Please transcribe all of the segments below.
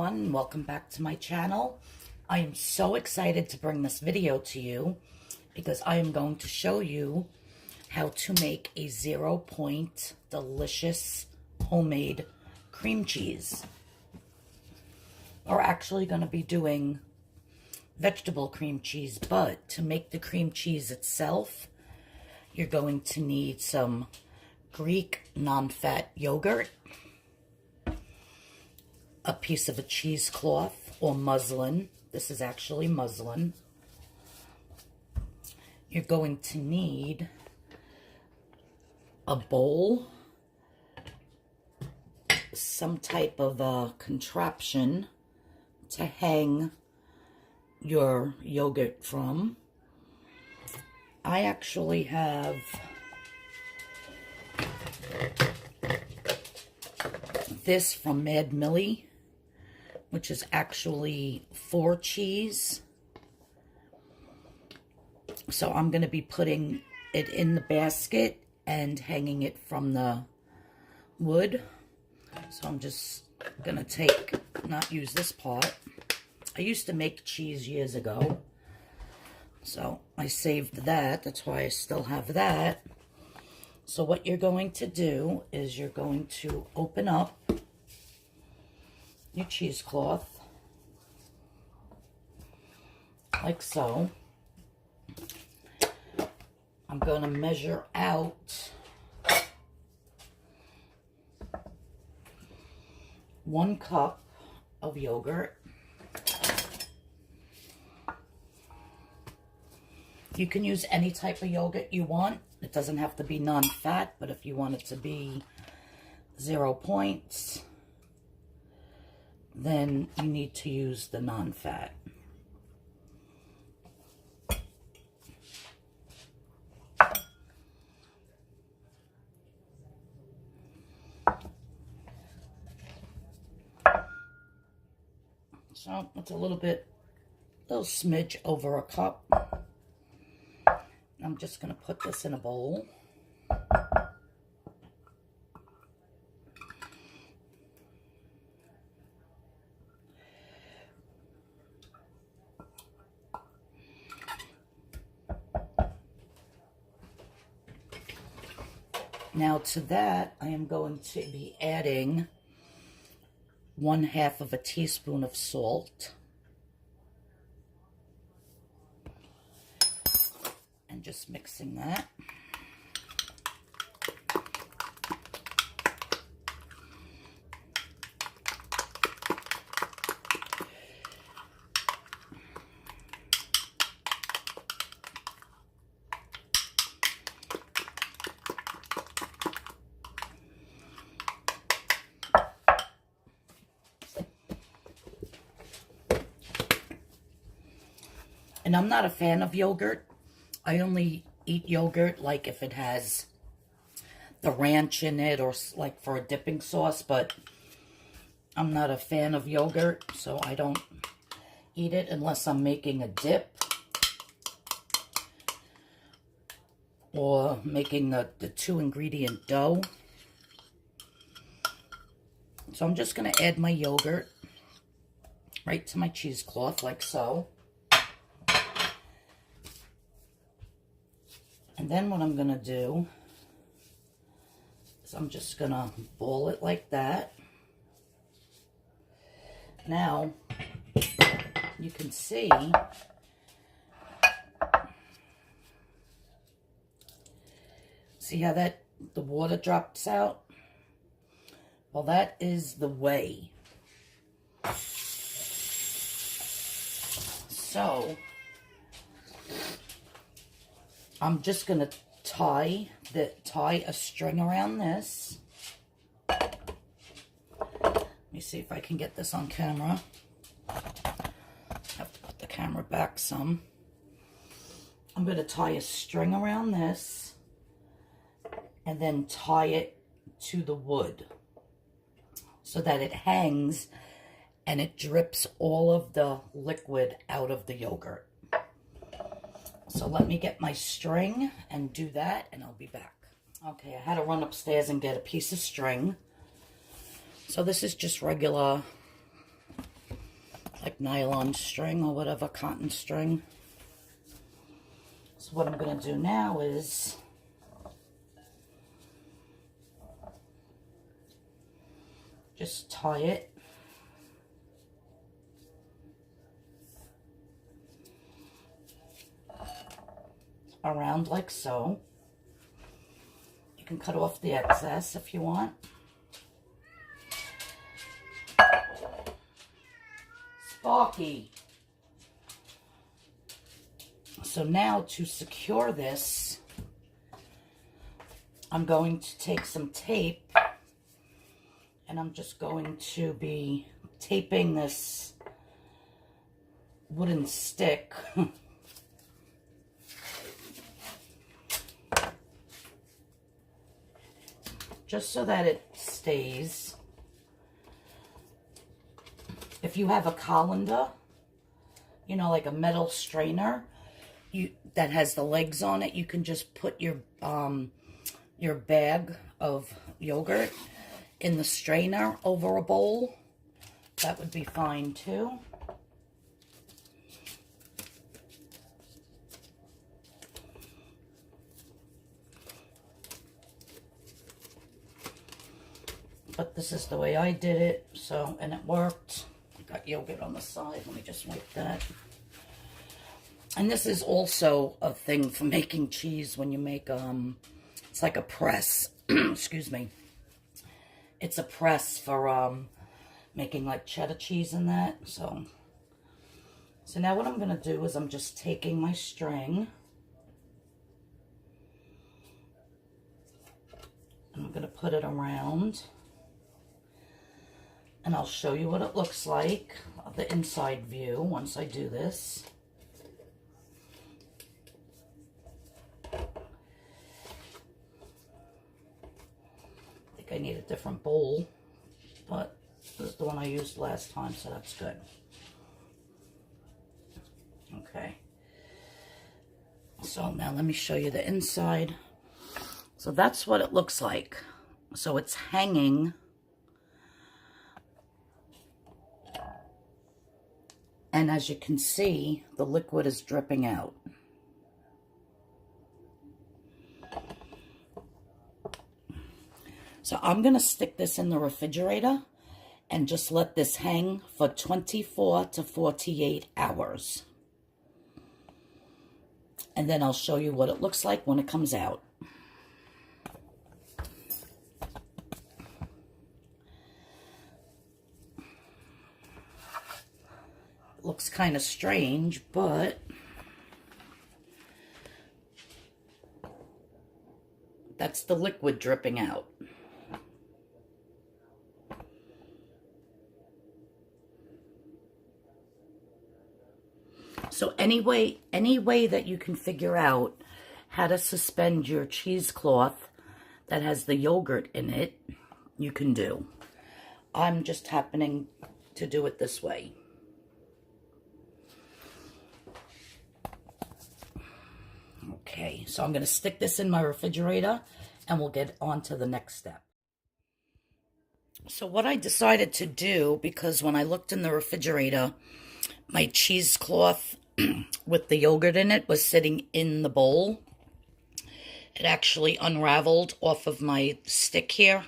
everyone, welcome back to my channel. I am so excited to bring this video to you because I am going to show you how to make a 0-point delicious homemade cream cheese. We're actually going to be doing vegetable cream cheese, but to make the cream cheese itself, you're going to need some Greek non-fat yogurt, a piece of a cheesecloth or muslin. This is actually muslin. You're going to need a bowl, some type of a contraption to hang your yogurt from. I actually have this from Mad Millie, which is actually 4 cheese. So I'm going to be putting it in the basket and hanging it from the wood. So I'm just going to not use this part. I used to make cheese years ago, so I saved that. That's why I still have that. So what you're going to do is you're going to open up your cheesecloth, like so. I'm going to measure out 1 cup of yogurt. You can use any type of yogurt you want. It doesn't have to be non-fat, but if you want it to be 0 points, then you need to use the non-fat. So it's a little smidge over a cup. I'm just going to put this in a bowl. Now to that, I am going to be adding 1/2 of a teaspoon of salt. And just mixing that. And I'm not a fan of yogurt. I only eat yogurt like if it has the ranch in it or like for a dipping sauce, but I'm not a fan of yogurt, so I don't eat it unless I'm making a dip or making the 2-ingredient dough. So I'm just going to add my yogurt right to my cheesecloth like so. And then what I'm going to do is I'm just going to ball it like that. Now, you can see how the water drops out? Well, that is the whey. So I'm just going to tie a string around this. Let me see if I can get this on camera. Have to put the camera back some. I'm going to tie a string around this and then tie it to the wood so that it hangs and it drips all of the liquid out of the yogurt. So let me get my string and do that, and I'll be back. Okay, I had to run upstairs and get a piece of string. So this is just regular like nylon string or whatever, cotton string. So what I'm going to do now is just tie it around like so. You can cut off the excess if you want. Sparky. So now to secure this, I'm going to take some tape and I'm just going to be taping this wooden stick just so that it stays. If you have a colander, you know, like a metal strainer that has the legs on it, you can just put your bag of yogurt in the strainer over a bowl. That would be fine too. But this is the way I did it, so, and it worked. I got yogurt on the side. Let me just wipe that. And this is also a thing for making cheese when you make, it's like a press. Excuse me. It's a press for making like cheddar cheese and that. So now what I'm going to do is I'm just taking my string. And I'm going to put it around. And I'll show you what it looks like, the inside view, once I do this. I think I need a different bowl, but this is the one I used last time, so that's good. Okay. So now let me show you the inside. So that's what it looks like. So it's hanging. And as you can see, the liquid is dripping out. So I'm going to stick this in the refrigerator and just let this hang for 24 to 48 hours. And then I'll show you what it looks like when it comes out. Looks kind of strange, but that's the liquid dripping out. So any way that you can figure out how to suspend your cheesecloth that has the yogurt in it, you can do. I'm just happening to do it this way. Okay, so I'm going to stick this in my refrigerator and we'll get on to the next step. So what I decided to do, because when I looked in the refrigerator, my cheesecloth with the yogurt in it was sitting in the bowl. It actually unraveled off of my stick here.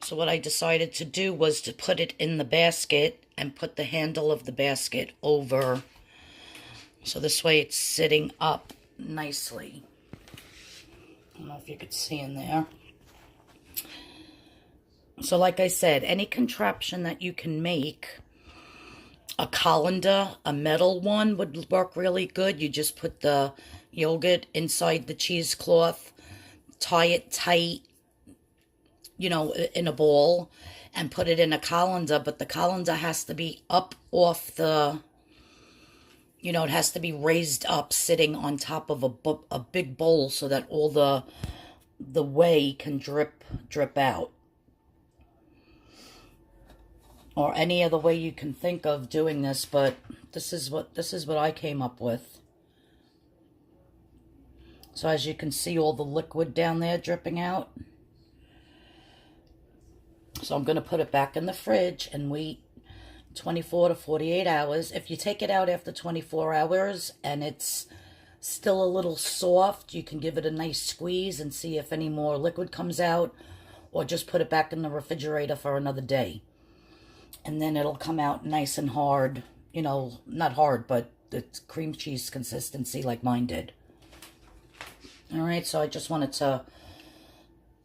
So what I decided to do was to put it in the basket and put the handle of the basket over. So this way it's sitting up nicely. I don't know if you could see in there. So like I said, any contraption that you can make, a colander, a metal one would work really good. You just put the yogurt inside the cheesecloth, tie it tight, you know, in a ball, and put it in a colander. But the colander has to be up off the, you know, it has to be raised up, sitting on top of a big bowl so that all the whey can drip out. Or any other way you can think of doing this, but this is what I came up with. So as you can see, all the liquid down there dripping out. So I'm going to put it back in the fridge and wait 24 to 48 hours. If you take it out after 24 hours and it's still a little soft, you can give it a nice squeeze and see if any more liquid comes out, or just put it back in the refrigerator for another day. And then it'll come out nice and hard, you know, not hard, but it's cream cheese consistency like mine did. All right, so I just wanted to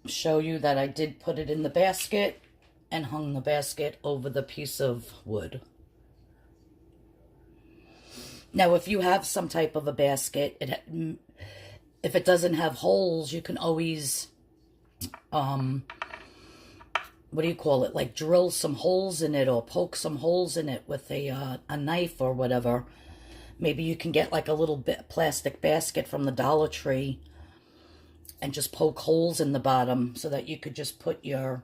show you that I did put it in the basket and hung the basket over the piece of wood. Now, if you have some type of a basket, if it doesn't have holes, you can always, what do you call it? Like drill some holes in it or poke some holes in it with a knife or whatever. Maybe you can get like a little bit plastic basket from the Dollar Tree and just poke holes in the bottom so that you could just put your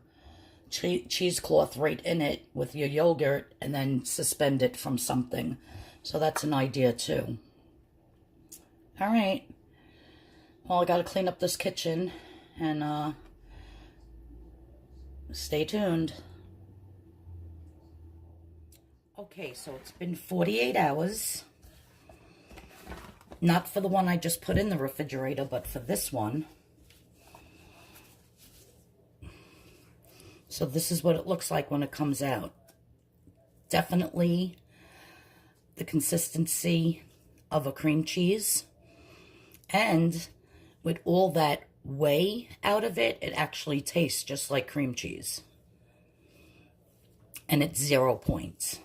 cheesecloth right in it with your yogurt and then suspend it from something. So that's an idea too. All right. Well, I got to clean up this kitchen and stay tuned. Okay, so it's been 48 hours. Not for the one I just put in the refrigerator, but for this one. So this is what it looks like when it comes out. Definitely the consistency of a cream cheese. And with all that whey out of it, it actually tastes just like cream cheese. And it's 0 points.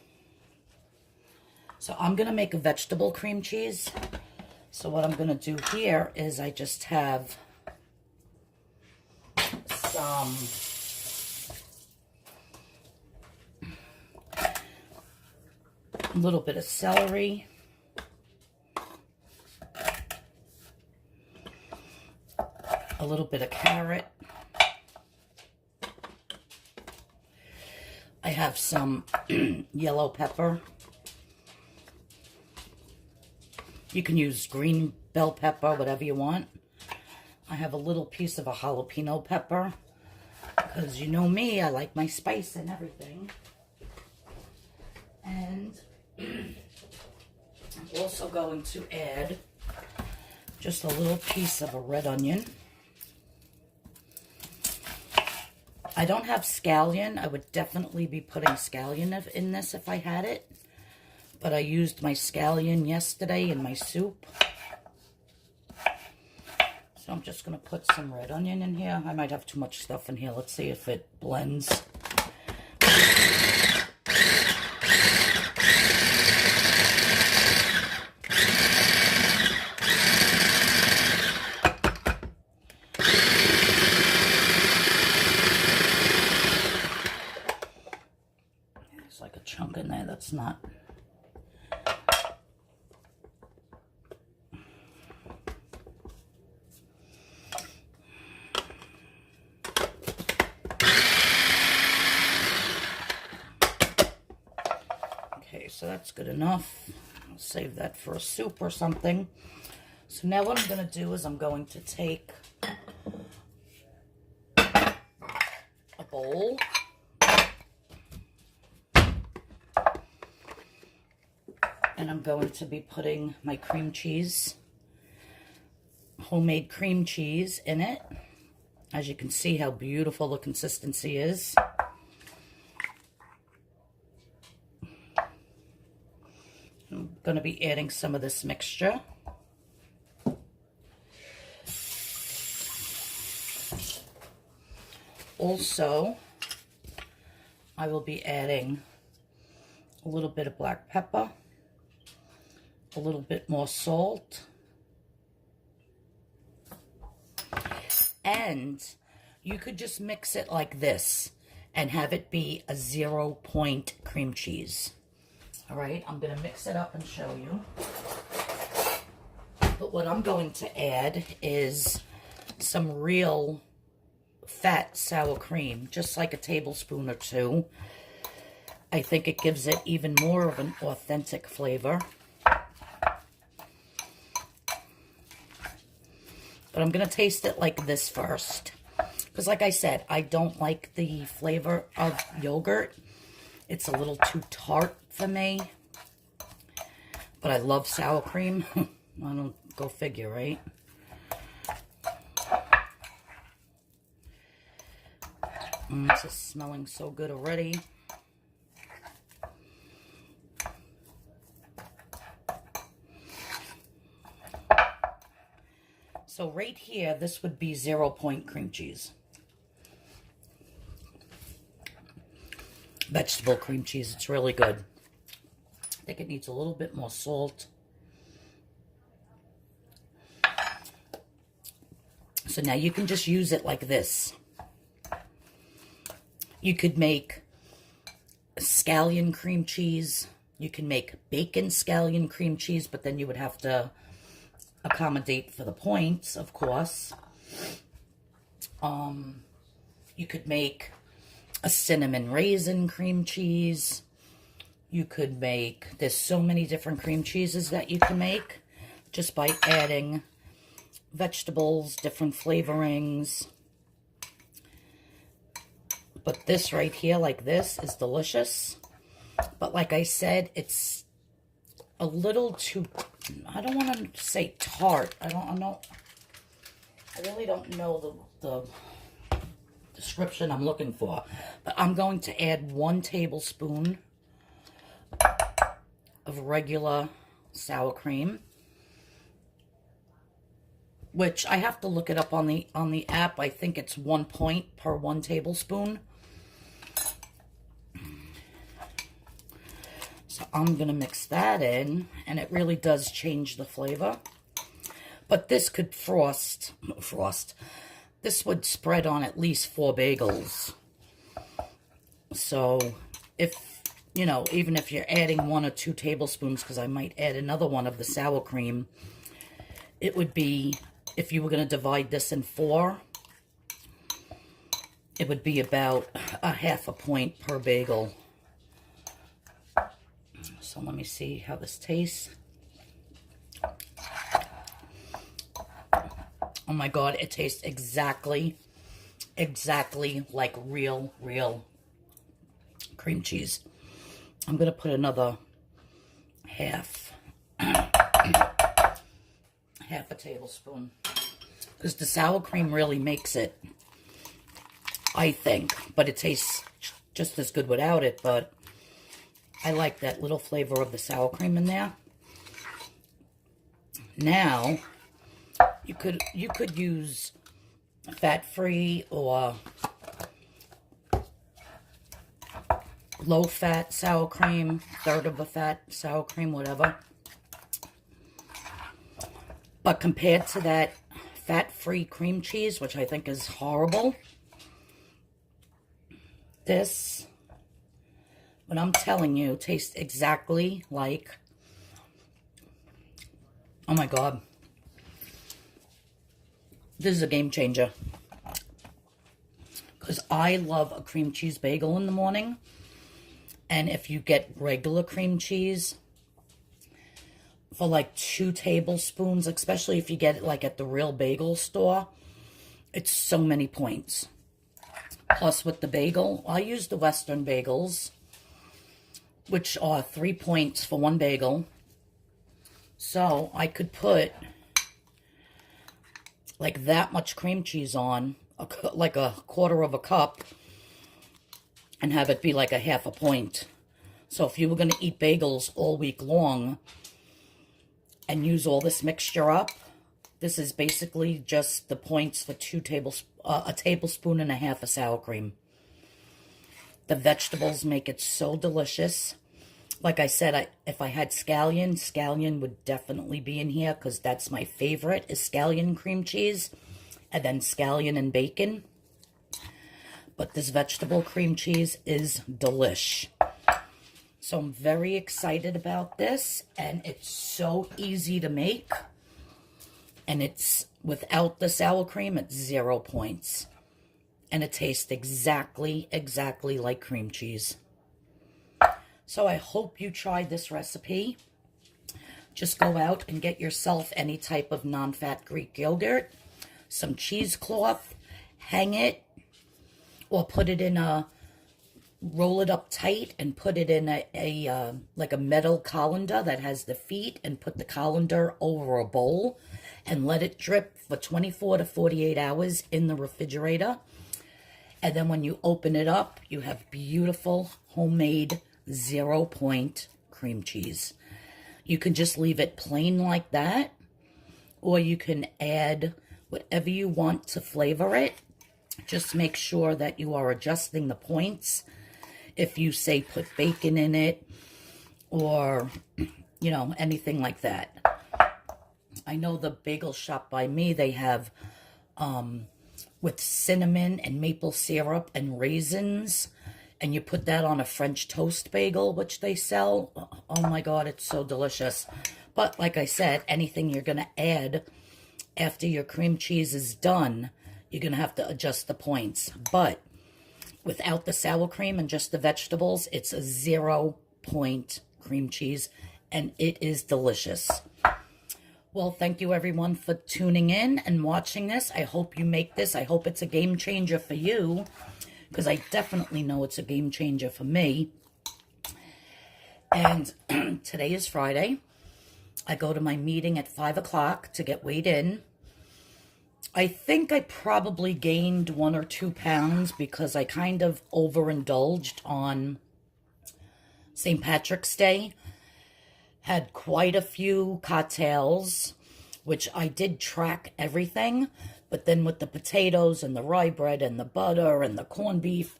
So I'm going to make a vegetable cream cheese. So what I'm going to do here is I just have some a little bit of celery, a little bit of carrot. I have some yellow pepper. You can use green bell pepper, whatever you want. I have a little piece of a jalapeno pepper, because you know me, I like my spice and everything. And I'm also going to add just a little piece of a red onion. I don't have scallion. I would definitely be putting scallion in this if I had it. But I used my scallion yesterday in my soup. So I'm just going to put some red onion in here. I might have too much stuff in here. Let's see if it blends. There's like a chunk in there that's not... So that's good enough. I'll save that for a soup or something. So now what I'm going to do is I'm going to take a bowl. And I'm going to be putting my cream cheese, homemade cream cheese in it. As you can see how beautiful the consistency is. I'm going to be adding some of this mixture. Also, I will be adding a little bit of black pepper, a little bit more salt, and you could just mix it like this and have it be a 0 point cream cheese. All right, I'm going to mix it up and show you. But what I'm going to add is some real fat sour cream, just like a tablespoon or two. I think it gives it even more of an authentic flavor. But I'm going to taste it like this first. Because like I said, I don't like the flavor of yogurt. It's a little too tart for me. But I love sour cream. I don't go figure, right? This is smelling so good already. So right here, this would be 0 point cream cheese. Vegetable cream cheese, it's really good. I think it needs a little bit more salt. So now you can just use it like this. You could make scallion cream cheese. You can make bacon scallion cream cheese, but then you would have to accommodate for the points, of course. You could make a cinnamon raisin cream cheese. You could make, there's so many different cream cheeses that you can make just by adding vegetables, different flavorings. But this right here, like this, is delicious. But like I said, it's a little too, I don't want to say tart. I really don't know the description I'm looking for. But I'm going to add 1 tablespoon of regular sour cream, which I have to look it up on the app. I think it's 1 point per 1 tablespoon. So I'm going to mix that in, and it really does change the flavor. But this could frost. This would spread on at least 4 bagels. So if, you know, even if you're adding 1 or 2 tablespoons, because I might add another one of the sour cream, it would be, if you were going to divide this in 4, it would be about a ½ point per bagel. So let me see how this tastes. Oh my God, it tastes exactly like real cream cheese. I'm going to put another half a tablespoon, because the sour cream really makes it, I think. But it tastes just as good without it, but I like that little flavor of the sour cream in there. Now, you could use fat-free or low-fat sour cream, third of a fat sour cream, whatever. But compared to that fat-free cream cheese, which I think is horrible, this, what I'm telling you, tastes exactly like, oh my God. This is a game changer. Because I love a cream cheese bagel in the morning. And if you get regular cream cheese for like 2 tablespoons, especially if you get it like at the real bagel store, it's so many points. Plus with the bagel, I use the Western bagels, which are 3 points for 1 bagel. So I could put like that much cream cheese on, like a quarter of a cup, and have it be like a ½ a point. So if you were going to eat bagels all week long and use all this mixture up, this is basically just the points for a tablespoon and a half of sour cream. The vegetables make it so delicious. Like I said, if I had scallion would definitely be in here, because that's my favorite, is scallion cream cheese, and then scallion and bacon. But this vegetable cream cheese is delish. So I'm very excited about this, and it's so easy to make. And it's, without the sour cream, it's 0 points. And it tastes exactly like cream cheese. So I hope you try this recipe. Just go out and get yourself any type of non-fat Greek yogurt, some cheesecloth, hang it, or put it in a roll it up tight and put it in like a metal colander that has the feet, and put the colander over a bowl and let it drip for 24 to 48 hours in the refrigerator. And then when you open it up, you have beautiful homemade 0-point cream cheese. You can just leave it plain like that, or you can add whatever you want to flavor it. Just make sure that you are adjusting the points. If you say put bacon in it, or, you know, anything like that. I know the bagel shop by me, they have with cinnamon and maple syrup and raisins, and you put that on a French toast bagel, which they sell. Oh my God, it's so delicious. But like I said, anything you're going to add after your cream cheese is done, you're going to have to adjust the points. But without the sour cream and just the vegetables, it's a 0-point cream cheese, and it is delicious. Well, thank you everyone for tuning in and watching this. I hope you make this. I hope it's a game changer for you, because I definitely know it's a game changer for me. And today is Friday. I go to my meeting at 5 o'clock to get weighed in. I think I probably gained 1 or 2 pounds because I kind of overindulged on St. Patrick's Day. Had quite a few cocktails, which I did track everything. But then with the potatoes and the rye bread and the butter and the corned beef,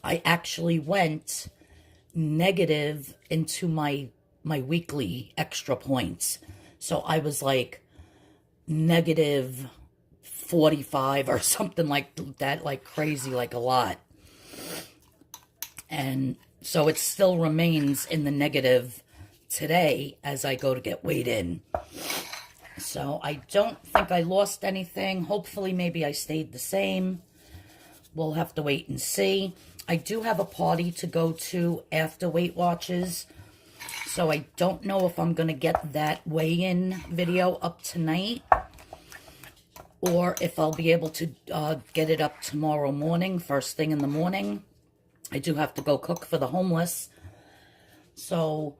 I actually went negative into my weekly extra points. So I was like negative 45 or something like that, like crazy, like a lot. And so it still remains in the negative today as I go to get weighed in. So I don't think I lost anything. Hopefully maybe I stayed the same. We'll have to wait and see. I do have a party to go to after Weight Watchers, so I don't know if I'm going to get that weigh-in video up tonight, or if I'll be able to get it up tomorrow morning, first thing in the morning. I do have to go cook for the homeless, so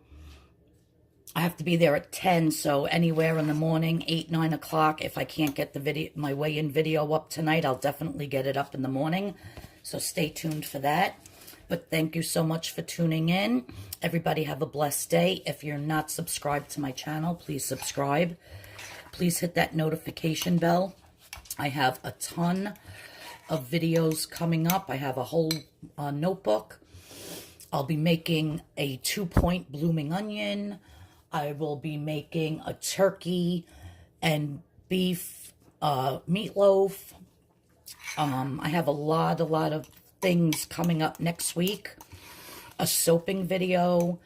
I have to be there at 10, so anywhere in the morning, 8, 9 o'clock. If I can't get the video, my weigh-in video up tonight, I'll definitely get it up in the morning. So stay tuned for that. But thank you so much for tuning in. Everybody have a blessed day. If you're not subscribed to my channel, please subscribe. Please hit that notification bell. I have a ton of videos coming up. I have a whole notebook. I'll be making a 2-point blooming onion. I will be making a turkey and beef meatloaf. I have a lot of things coming up next week. A soaping video.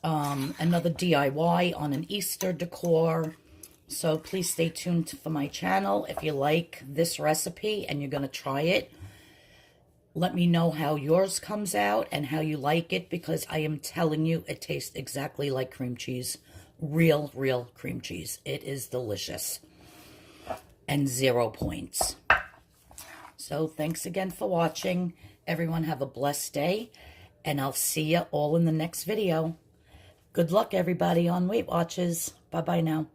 Another DIY on an Easter decor. So please stay tuned for my channel. If you like this recipe and you're going to try it, let me know how yours comes out and how you like it, because I am telling you, it tastes exactly like cream cheese. Real cream cheese. It is delicious. And 0 points. So thanks again for watching. Everyone have a blessed day, and I'll see you all in the next video. Good luck, everybody, on Weight Watchers. Bye-bye now.